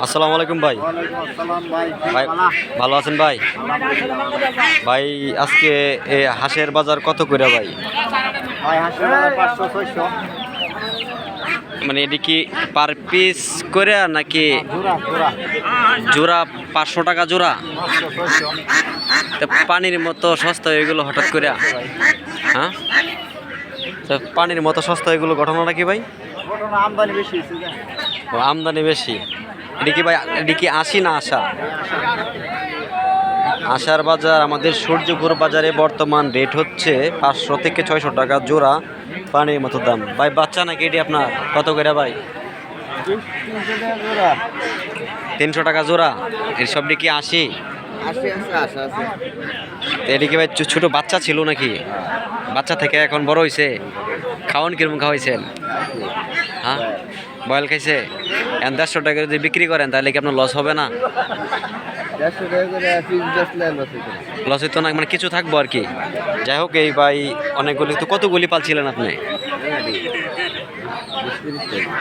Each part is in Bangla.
আসসালামু আলাইকুম ভাই। ভাই ভালো আছেন ভাই? ভাই আজকে এই হাঁসের বাজার কত করে ভাই? মানে এটি কি পার পিস করে নাকি জোড়া? 500 টাকা জোড়া। তা পানির মতো সস্তা এগুলো হঠাৎ করে? হ্যাঁ, তা পানির মতো সস্তা এগুলো ঘটনাটা কি ভাই? আমদানি বেশি। ও, আমদানি বেশি। এটি কি ভাই, এটি কি আসি না আসা? আশার বাজার আমাদের সূর্যপুর বাজারে বর্তমান রেট হচ্ছে 500 থেকে 600 টাকা জোড়া, পানির মতো দাম। ভাই বাচ্চা নাকি এটি আপনার? কত করে ভাই? 300 টাকা জোড়া। এর সবটি কি আসি? এটি কি ভাই ছোট বাচ্চা ছিল নাকি? বাচ্চা থেকে এখন বড় হয়েছে? খাওয়ান কিরকম খাওয়াইছেন? হ্যাঁ, বয়েল খাইছে। 150 টাকা যদি বিক্রি করেন তাহলে কি আপনার লস হবে না? লস হইতো না, মানে কিছু থাকবো আর কি। যাই হোক, এই ভাই অনেকগুলি, তো কতগুলি পালছিলেন আপনি?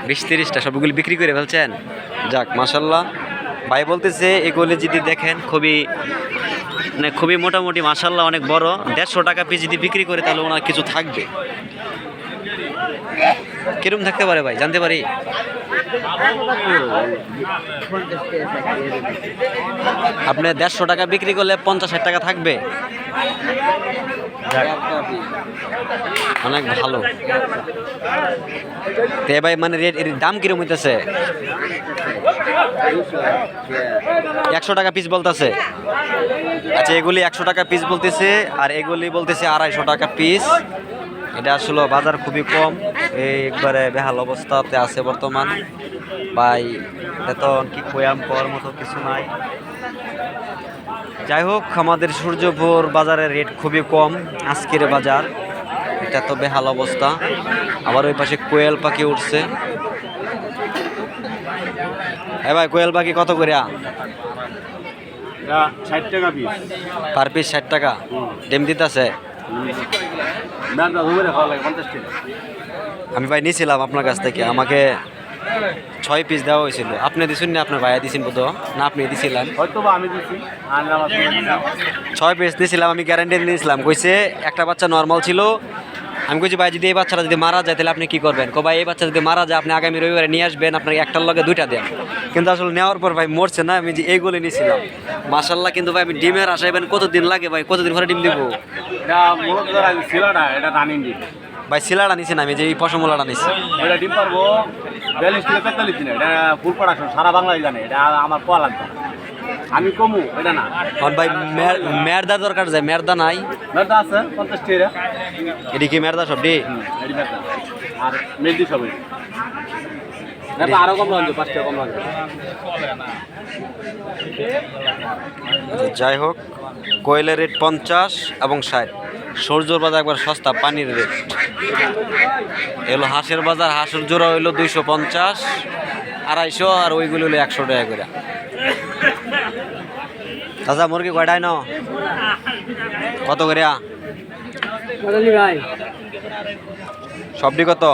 20-30টা সবগুলি বিক্রি করে ফেলছেন। যাক মাশাল্লাহ। ভাই বলতেছে এগুলি যদি দেখেন খুবই, মানে খুবই মোটামুটি মাশাল্লাহ অনেক বড়। 150 টাকা পিস যদি বিক্রি করে তাহলে ওনার কিছু থাকবে। কিরম থাকতে পারে ভাই, জানতে পারি? আপনি 150 টাকা বিক্রি করলে 50-60 টাকা থাকবে। অনেক ভালো। তে ভাই মানে রেট, এর দাম কিরকম হইতেছে? 100 টাকা পিস বলতেছে। আচ্ছা, এগুলি 100 টাকা পিস বলতেছে, আর এগুলি বলতেছে 250 টাকা পিস। এটা আসলে বাজার খুবই কম, একবারে বেহাল অবস্থাতে আছে বর্তমান ভাই। এত কি কয়াম পাওয়ার মতো কিছু নাই। যাই হোক, আমাদের সূর্যপুর বাজারের রেট খুবই কম আজকের বাজার। এটা তো বেহাল অবস্থা। আবার ওই পাশে কোয়েল পাখি উঠছে। হ্যাঁ ভাই, কোয়েল পাখি কত করে? 60 টাকা পিস। পার পিস 60 টাকা। ডিম দিতেছে? আমি ভাই নিয়েছিলাম আপনার কাছ থেকে, আমাকে 6 পিস দেওয়া হয়েছিল। আপনি দিচ্ছেন না? আপনার ভাইয়া দিচ্ছেন বোধ না? আপনি দিছিলেন? 6 পিস দিয়েছিলাম, আমি গ্যারান্টি দিয়েছিলাম। কইছে একটা বাচ্চা নর্মাল ছিল। আমি কইছি ভাই যদি এই বাচ্চাটা যদি মারা যায় তাহলে আপনি কী করবেন? ভাই এই বাচ্চা যদি মারা যায় আপনি আগামী রবিবারে নিয়ে আসবেন, আপনার একটার লগে 2টা দেন। কিন্তু আসলে নেওয়ার পর ভাই মরছে না, আমি যে এইগুলো নিয়েছিলাম মাশাল্লাহ। কিন্তু ভাই আমি ডিমের আশা এবেন কতদিন লাগে ভাই? কতদিন পরে ডিম দিব? ভাই সিলাটা নিছি না, আমি যে এই পশমোলাটা নিছি। এটা ডিম পারবো 42 থেকে 43 দিন। এটা ফুল প্রোডাকশন, সারা বাংলায় জানে। এটা আমার পাওয়া লাগবে, আমি কমু এটা না। ভাই মেরদা দরকার যায়, মেরদা নাই? মেরদা আছে 50 টাকা। এটি কি মেরদা সবটি? এটি মেরদা আর মেরদি সবই। মেরদা আরো কম লাগবে, 5 টাকা কম লাগবে। যাই হোক, কোয়েলের রেট 50 এবং 60। সূর্যর বাজার একবার সস্তা, পানির রেট। এলো হাঁসের বাজার, হাঁসের জোড়া হইলো 250, 250, আর ওইগুলো হলো 100 টাকা করে। আচ্ছা, মুরগি কয়টাই ন? কত করে ভাই সবটি? কত?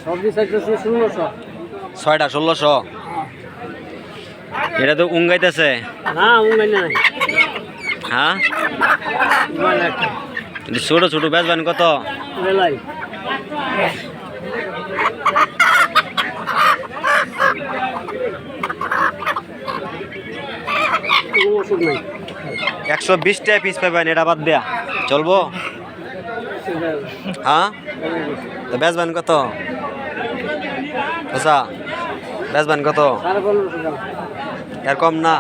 সবজি 1600। 6টা 1600। এটা তো উঙ্গাইতেছে। হ্যাঁ, উঙ্গাই নাই। হ্যাঁ, ছোট ছোট বেচবেন কত? বেলাই 120 টাকা পিস পাবেন, এটা বাদ দেয়া চলবো? হ্যাঁ, তো বেচবেন কত? আচ্ছা, বেচবেন কত? এর কম না?